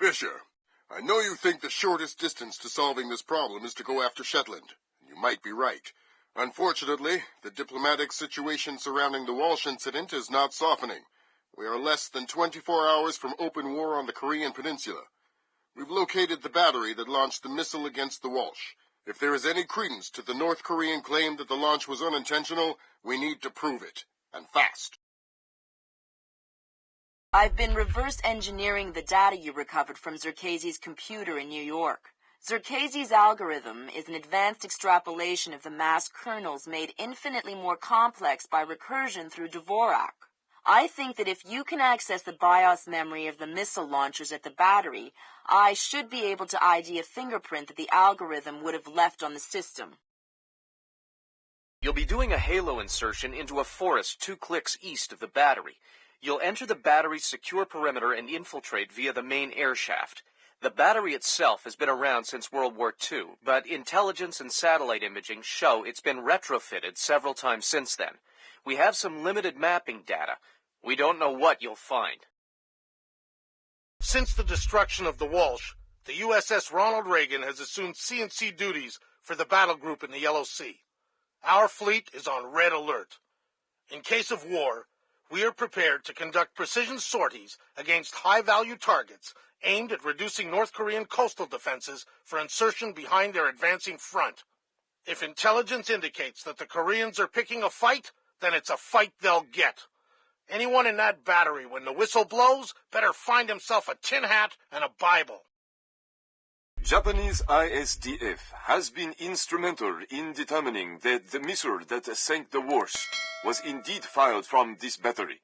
Fisher, I know you think the shortest distance to solving this problem is to go after Shetland. You might be right. Unfortunately, the diplomatic situation surrounding the Walsh incident is not softening. We are less than 24 hours from open war on the Korean Peninsula. We've located the battery that launched the missile against the Walsh. If there is any credence to the North Korean claim that the launch was unintentional, we need to prove it, and fast. I've been reverse engineering the data you recovered from Zerkezi's computer in New York. Zerkezi's algorithm is an advanced extrapolation of the mass kernels made infinitely more complex by recursion through Dvorak. I think that if you can access the BIOS memory of the missile launchers at the battery, I should be able to ID a fingerprint that the algorithm would have left on the system. You'll be doing a halo insertion into a forest 2 clicks east of the battery. You'll enter the battery's secure perimeter and infiltrate via the main air shaft. The battery itself has been around since World War II, but intelligence and satellite imaging show it's been retrofitted several times since then. We have some limited mapping data. We don't know what you'll find. Since the destruction of the Walsh, the USS Ronald Reagan has assumed CNC duties for the battle group in the Yellow Sea. Our fleet is on red alert. In case of war, we are prepared to conduct precision sorties against high-value targets aimed at reducing North Korean coastal defenses for insertion behind their advancing front. If intelligence indicates that the Koreans are picking a fight, then it's a fight they'll get. Anyone in that battery, when the whistle blows, better find himself a tin hat and a Bible. Japanese ISDF has been instrumental in determining that the missile that sank the Walsh was indeed fired from this battery.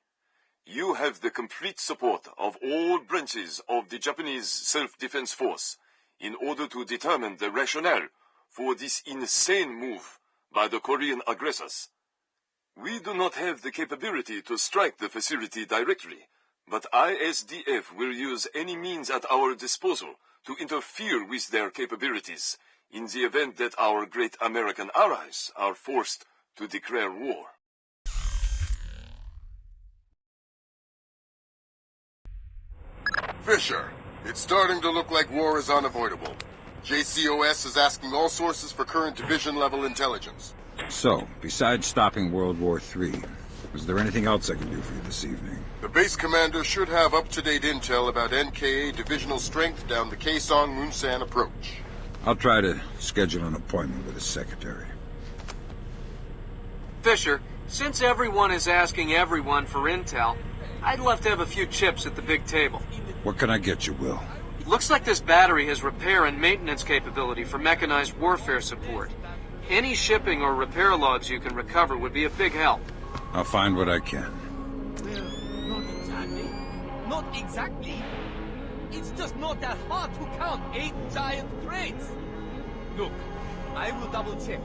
You have the complete support of all branches of the Japanese self-defense force in order to determine the rationale for this insane move by the Korean aggressors. We do not have the capability to strike the facility directly, but ISDF will use any means at our disposal to interfere with their capabilities in the event that our great American allies are forced to declare war. Fisher, it's starting to look like war is unavoidable. JCOS is asking all sources for current division-level intelligence. So, besides stopping World War III, is there anything else I can do for you this evening? The base commander should have up-to-date intel about NKA divisional strength down the Kaesong-Munsan approach. I'll try to schedule an appointment with his secretary. Fisher, since everyone is asking everyone for intel, I'd love to have a few chips at the big table. What can I get you, Will? Looks like this battery has repair and maintenance capability for mechanized warfare support. Any shipping or repair logs you can recover would be a big help. I'll find what I can. Well, not exactly. Not exactly. It's just not that hard to count 8 giant crates. Look, I will double check.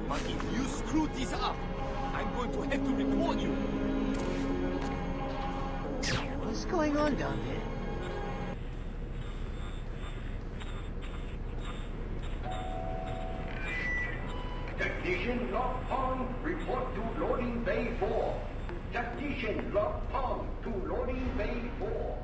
But if you screw this up, I'm going to have to report you. What's going on down there? Technician log on, report to loading bay 4. Technician log on to loading bay 4.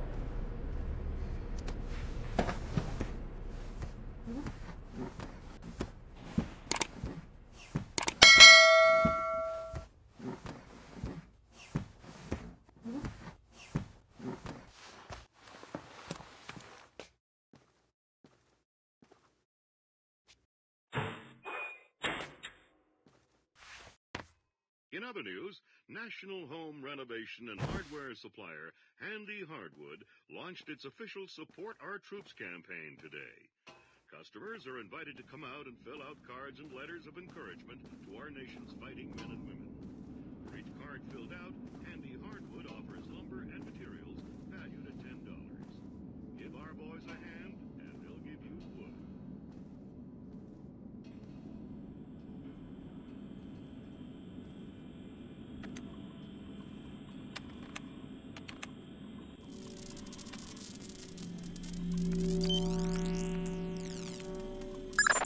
In other news, national home renovation and hardware supplier Handy Hardwood launched its official Support Our Troops campaign today. Customers are invited to come out and fill out cards and letters of encouragement to our nation's fighting men and women. For each card filled out, Handy Hardwood offers lumber and materials valued at $10. Give our boys a hand, and they'll give you wood.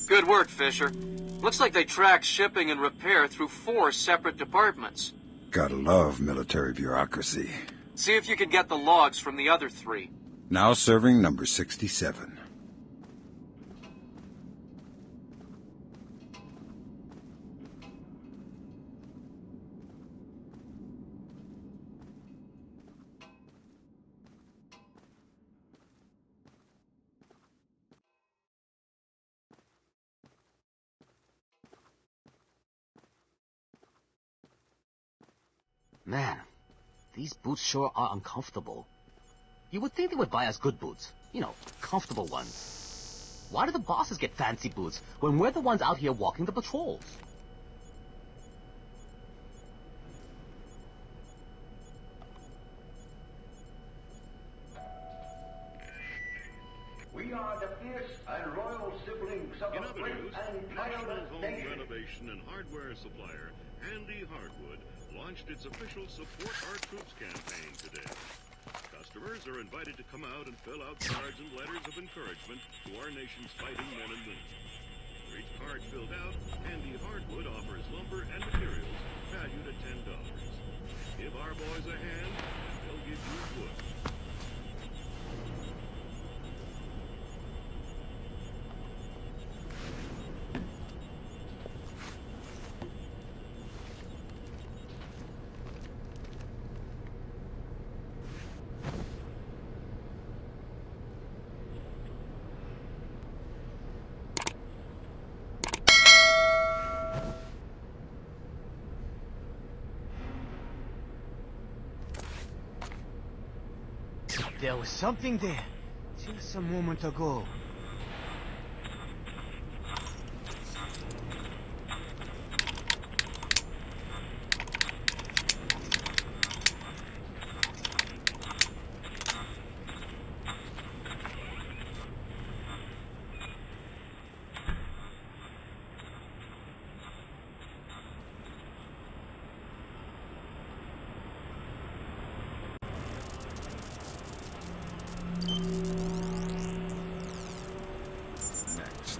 Good work, Fisher. Looks like they tracked shipping and repair through 4 separate departments. Gotta love military bureaucracy. See if you can get the logs from the other 3. Now serving number 67. Man, these boots sure are uncomfortable. You would think they would buy us good boots. You know, comfortable ones. Why do the bosses get fancy boots when we're the ones out here walking the patrols? We are the fierce and royal siblings of In a other great news, and National tireless Home nation. Renovation and Hardware supplier Handy Hardwood launched its official Support Our Troops campaign today. Customers are invited to come out and fill out cards and letters of encouragement to our nation's fighting men and women. For each card filled out, Handy Hardwood offers lumber and materials valued at $10. Give our boys a hand, and they'll give you wood. There was something there, just a moment ago. Next.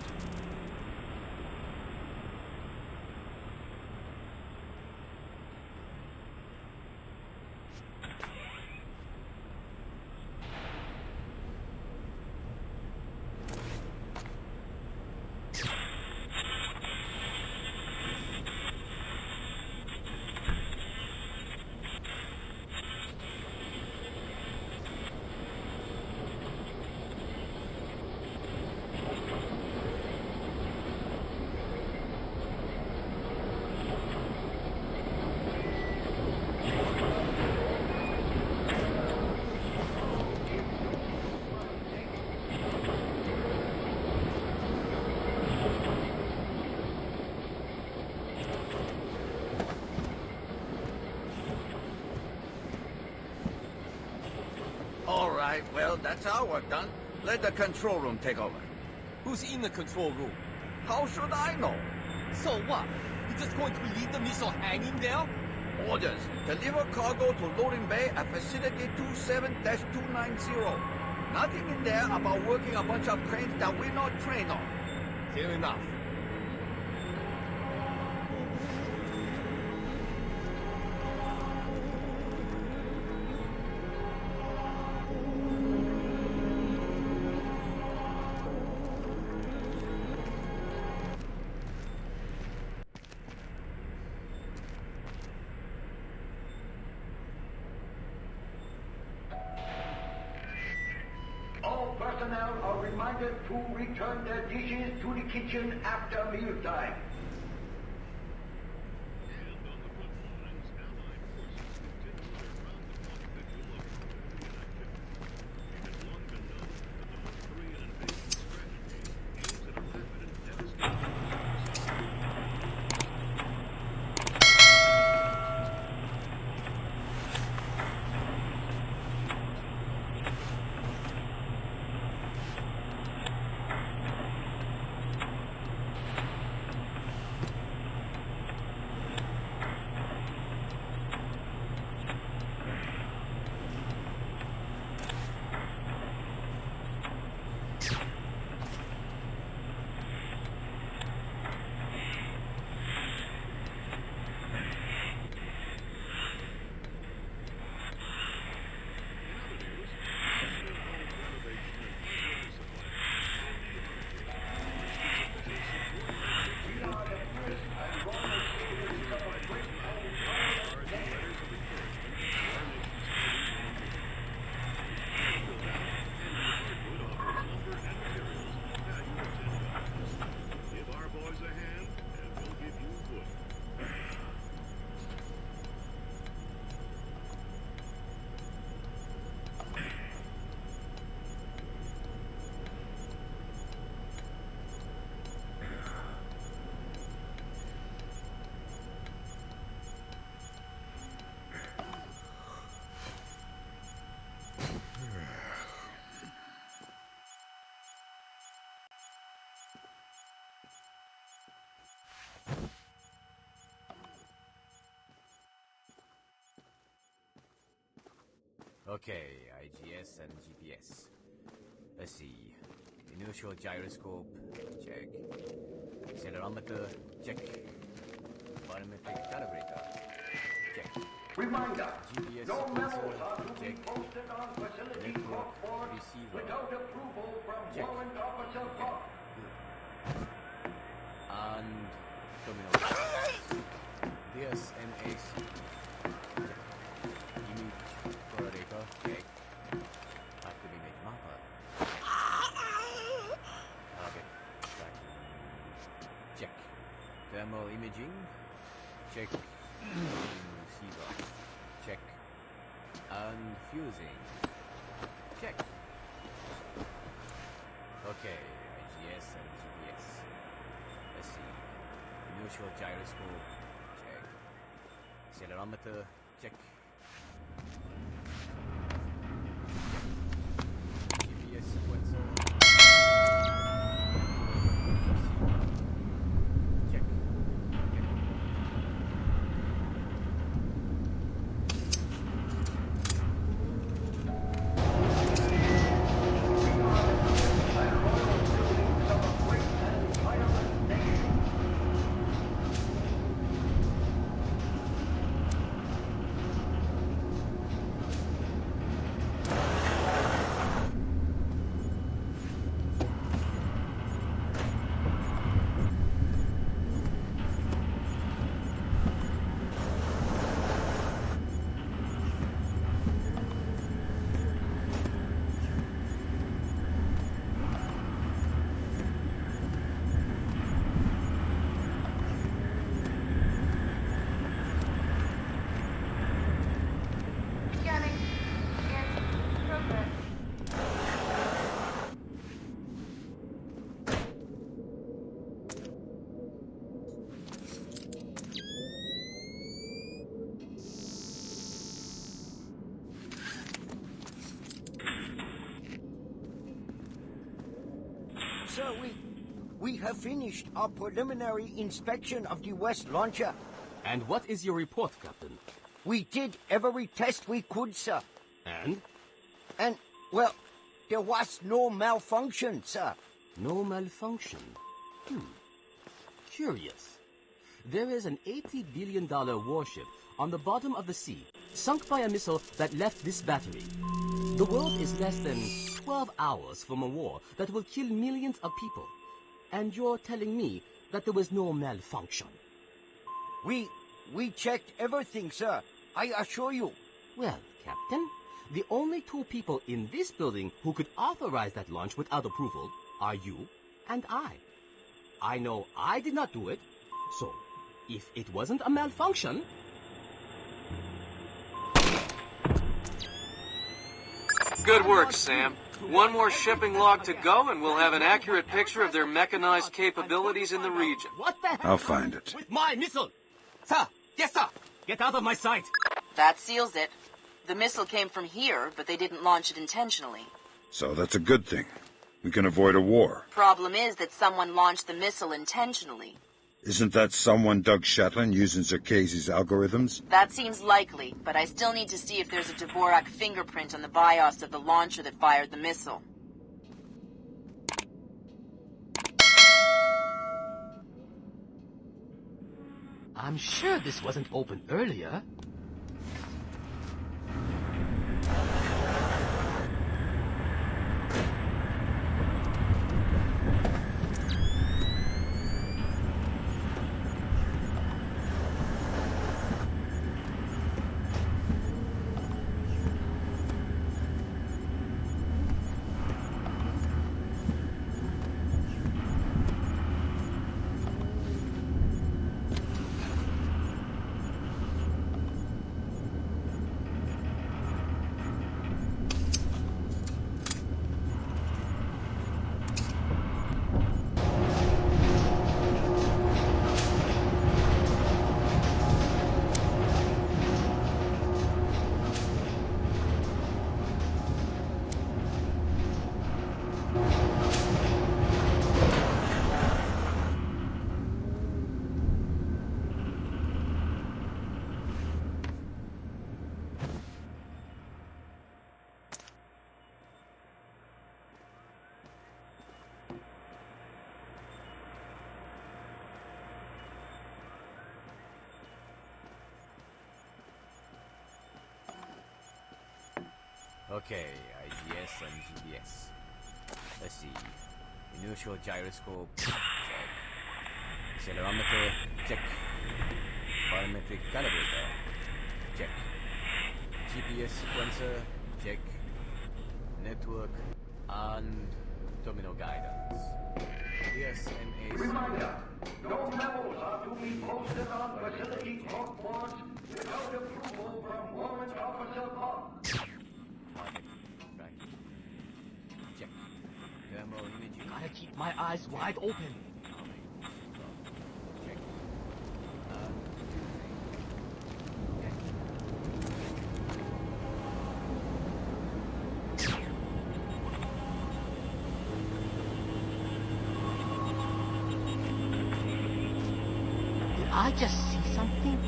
All right, well, that's our work done. Let the control room take over. Who's in the control room? How should I know? So what? You're just going to leave the missile hanging there? Orders. Deliver cargo to loading bay at facility 27-290. Nothing in there about working a bunch of cranes that we're not trained on. Fair enough. All personnel are reminded to return their dishes to the kitchen after mealtime. And on the front lines, Allied forces continue their round-the-clock vigil of Korean activity. It has long been known that the North Korean invasion strategy aims at a rapid and devastating Okay, IGS and GPS. Let's see. Inertial gyroscope, check. Accelerometer, check. Barometric calibrator, check. Reminder, GPS no memos sequencer, are to be check. posted on facility Network board receiver, without approval from check. Warrant Officer Park. And terminal. DSMAC, check. Image correlator, check. Active image mapper. Target track. Check. Thermal imaging, check. Receiver, check. And fusing, check. Okay, IGS and GPS. Let's see. Inertial gyroscope, check. Accelerometer, check. GPS sequencer. Check. Okay. Scanning. In progress. Sir, we have finished our preliminary inspection of the West launcher. And what is your report, Captain? We did every test we could, sir. And? And, well, there was no malfunction, sir. No malfunction. Curious. There is an $80 billion warship on the bottom of the sea, sunk by a missile that left this battery. The world is less than 12 hours from a war that will kill millions of people. And you're telling me that there was no malfunction? We checked everything, sir. I assure you. Well, Captain, the only two people in this building who could authorize that launch without approval are you and I. I know I did not do it, so if it wasn't a malfunction... Good work, Sam. One more shipping log to go, and we'll have an accurate picture of their mechanized capabilities in the region. What the hell? I'll find it. With my missile! Sir! Yes, sir! Get out of my sight! That seals it. The missile came from here, but they didn't launch it intentionally. So that's a good thing. We can avoid a war. Problem is that someone launched the missile intentionally. Isn't that someone Doug Shetland using Zerkezi's algorithms? That seems likely, but I still need to see if there's a Dvorak fingerprint on the BIOS of the launcher that fired the missile. I'm sure this wasn't open earlier. Okay, IGS and GPS. Let's see. Inertial gyroscope, check. Accelerometer, check. Biometric calibrator, check. GPS sequencer, check. Network, and terminal guidance. PSMA. Reminder, no memos are to be posted on facility corkboards without approval from Warrant Officer Bond. Right. Check. Thermal imaging. Gotta keep my eyes wide open. Check. Did I just see something?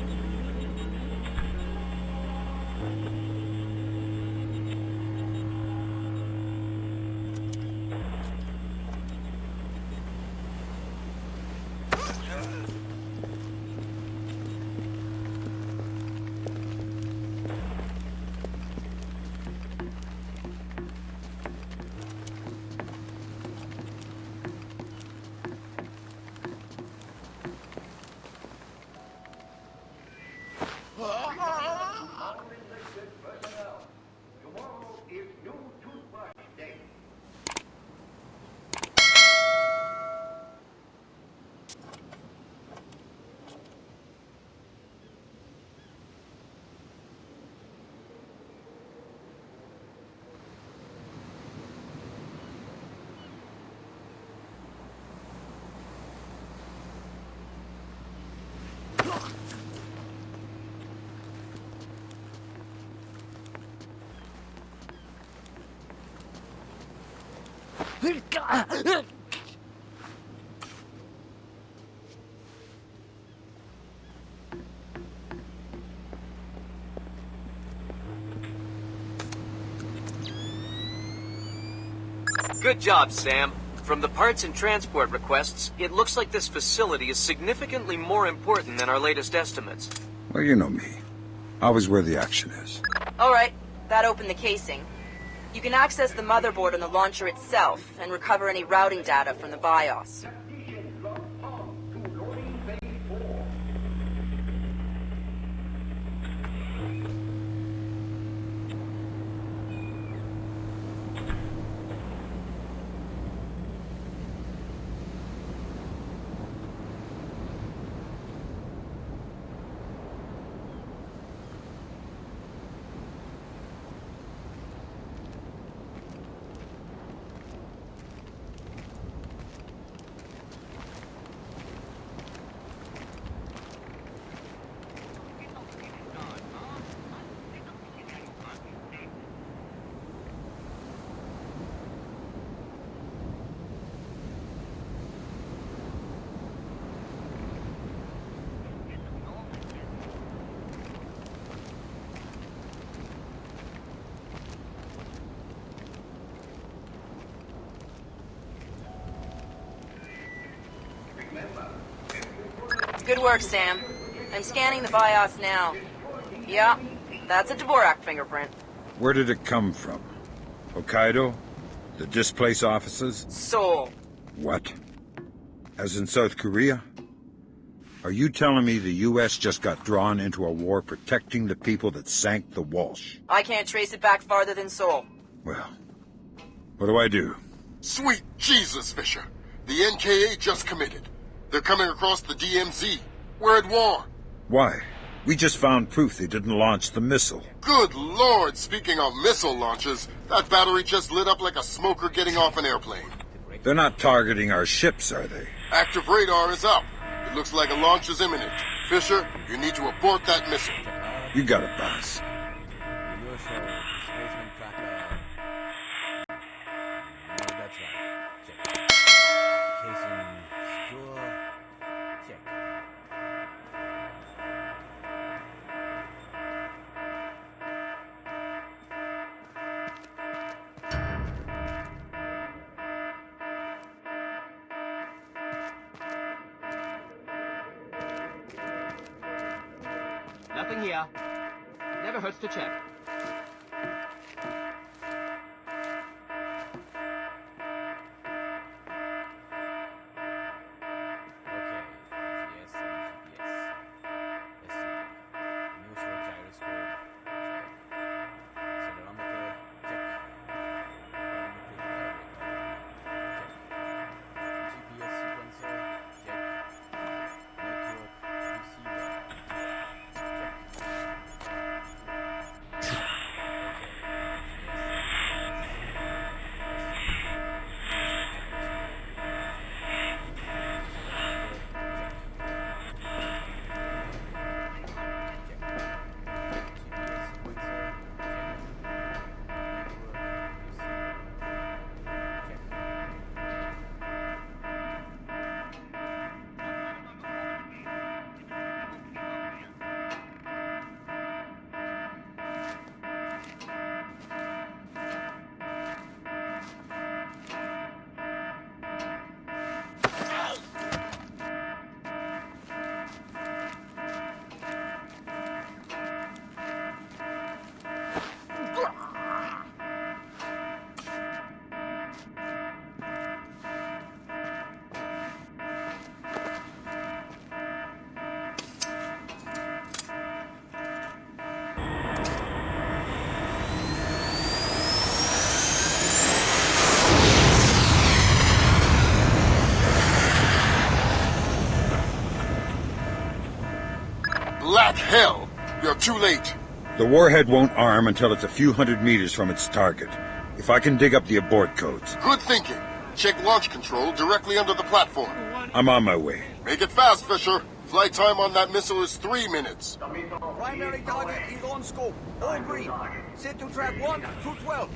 Tomorrow is new toothbrush day. Good job, Sam. From the parts and transport requests, it looks like this facility is significantly more important than our latest estimates. Well, you know me. Always where the action is. Alright, that opened the casing. You can access the motherboard on the launcher itself and recover any routing data from the BIOS. Technician log on to loading bay 4. Good work, Sam. I'm scanning the BIOS now. Yeah, that's a Dvorak fingerprint. Where did it come from? Hokkaido? The displaced offices? Seoul. What? As in South Korea? Are you telling me the U.S. just got drawn into a war protecting the people that sank the Walsh? I can't trace it back farther than Seoul. Well, what do I do? Sweet Jesus, Fisher. The NKA just committed. They're coming across the DMZ. We're at war. Why? We just found proof they didn't launch the missile. Good Lord, speaking of missile launches, that battery just lit up like a smoker getting off an airplane. They're not targeting our ships, are they? Active radar is up. It looks like a launch is imminent. Fisher, you need to abort that missile. You got it, boss. Inertial displacement tracker. No, that's right. Check. Casing secure. Check. Nothing here. Never hurts to check. hell! You're too late. The warhead won't arm until it's a few hundred meters from its target. If I can dig up the abort codes. Good thinking. Check launch control directly under the platform. I'm on my way. Make it fast, Fisher. Flight time on that missile is 3 minutes. Primary target is on scope. All green. Set to track 1 through 12.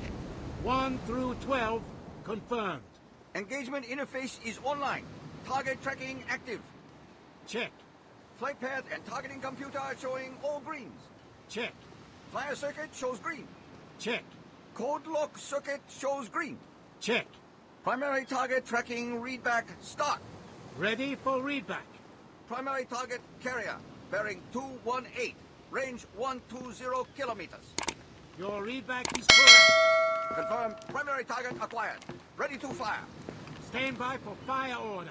1 through 12, confirmed. Engagement interface is online. Target tracking active. Check. Flight path and targeting computer showing all greens. Check. Flyer circuit shows green. Check. Code lock circuit shows green. Check. Primary target tracking readback start. Ready for readback. Primary target carrier bearing 218. Range 120 kilometers. Your readback is correct. Confirm. Primary target acquired. Ready to fire. Stand by for fire order.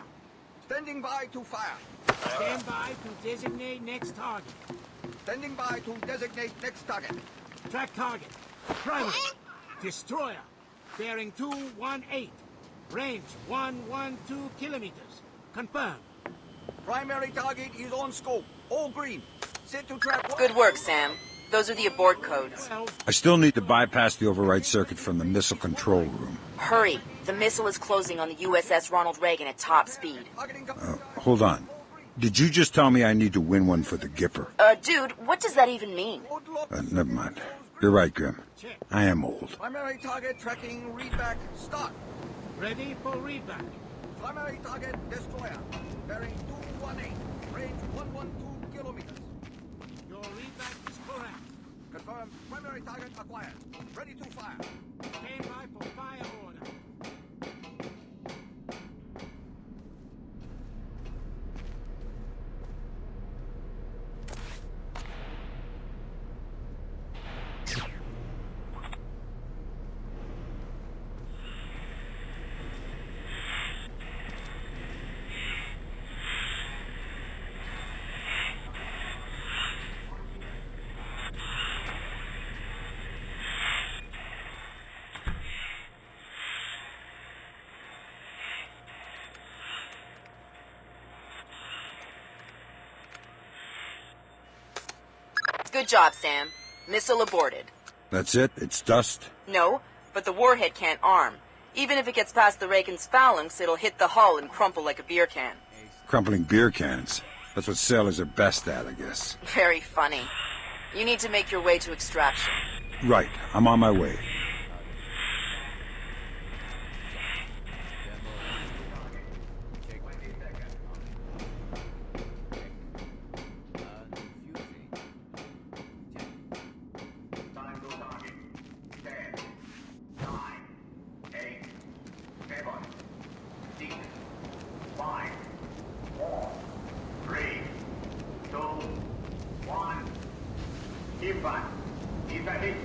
Standing by to fire. Stand by to designate next target. Standing by to designate next target. Track target. Primary. Destroyer. Bearing 218. Range 112 kilometers. Confirmed. Primary target is on scope. All green. Set to track 1. Good work, Sam. Those are the abort codes. I still need to bypass the override circuit from the missile control room. Hurry. The missile is closing on the USS Ronald Reagan at top speed. Hold on. Did you just tell me I need to win one for the Gipper? Dude, what does that even mean? Never mind. You're right, Grim. I am old. Primary target tracking readback start. Ready for readback. Primary target destroyer. Bearing 218. Range 112 kilometers. Your readback is correct. Confirm. Primary target acquired. Ready to fire. Stand by for fire order. Good job, Sam. Missile aborted. That's it? It's dust? No, but the warhead can't arm. Even if it gets past the Reagan's phalanx, it'll hit the hull and crumple like a beer can. Crumpling beer cans. That's what sailors are best at, I guess. Very funny. You need to make your way to extraction. Right. I'm on my way. Impact. Is a hit.